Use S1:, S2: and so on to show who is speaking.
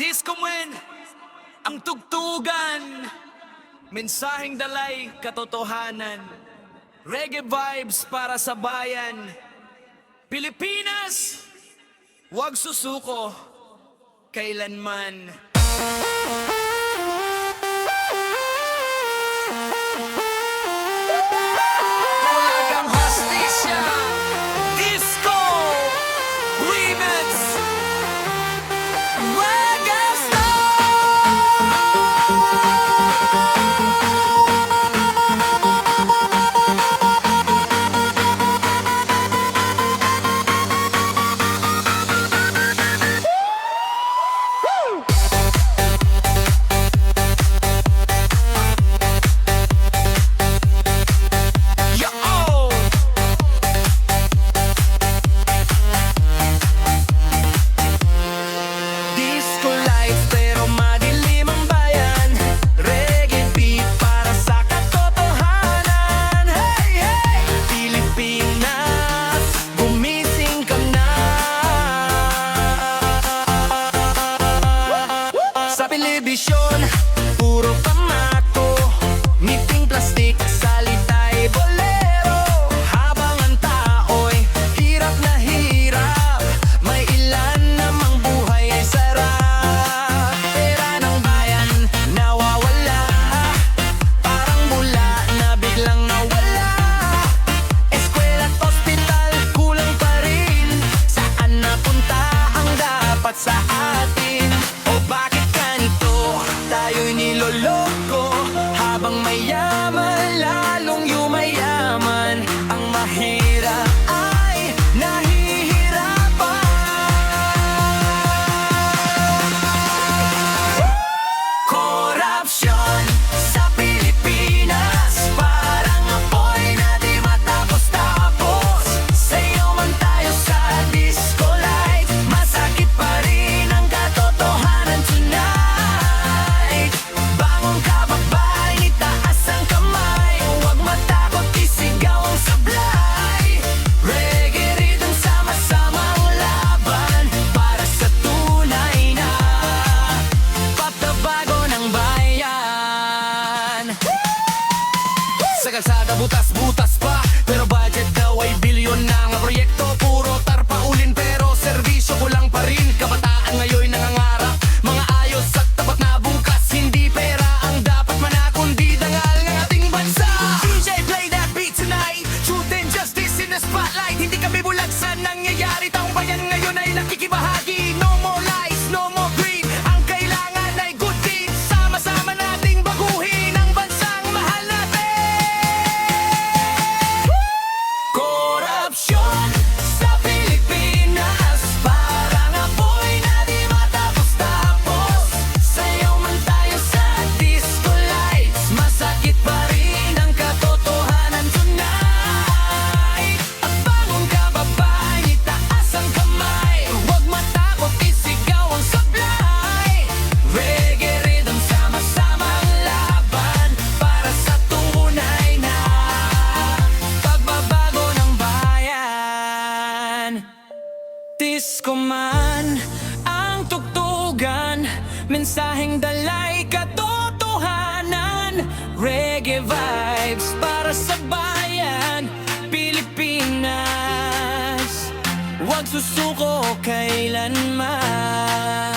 S1: Disco Mwen, ang tugtugan, mensaheng dalay katotohanan, reggae vibes para sa bayan. Pilipinas, huwag susuko kailanman. Walang hostisya, disco remix, reggae telebisyon, puro pamato, meeting plastic, salita'y bolero. Habang ang tao'y hirap na hirap, may ilan namang buhay ay sarap. Pera ng bayan nawawala, parang bula na biglang nawala. Eskwela't ospital kulang pa rin, saan napunta ang dapat sa atin? O bakit tayo'y niloloko habang mayaman lalong yumayaman, ang mahirap ay nahihirapan. Korupsyon sa Pilipinas, parang apoy na di matapos-tapos. Sayo man tayo sa disco light, masakit pa rin ang katotohanan tonight. Sa kalsada butas-butas pa, pero budget daw ay bilyon na. Ang proyekto puro tarpaulin, pero serbisyo kulang pa rin. Kabataan ngayon nangangarap, mga ayos at tapat na bukas. Hindi pera ang dapat mana, kundi dangal ng ating bansa. DJ play that beat tonight, truth and justice in the spotlight. Hindi kami bulag sa nangyayari, taong bayan ngayon ay nakikibahagi. No more lies, no more greed, ang kailangan ay good deeds. Sama-sama nating baguhin ang bansang mahal natin. Korupsyon sa Pilipinas, parang apoy na di matapos-tapos. Sayaw man tayo sa disco lights, masakit pa rin ang katotohanan tonight. At bangon kababayan, itaas ang kamay, huwag matakot, isigaw ang sablay. Reggae rhythm, sama-sama ang laban para sa tunay na pagbabago ng bayan. Disco man ang tugtugan, mensaheng dalay katotohanan, reggae vibes para sa bayan. Pilipinas, huwag susuko kailanman.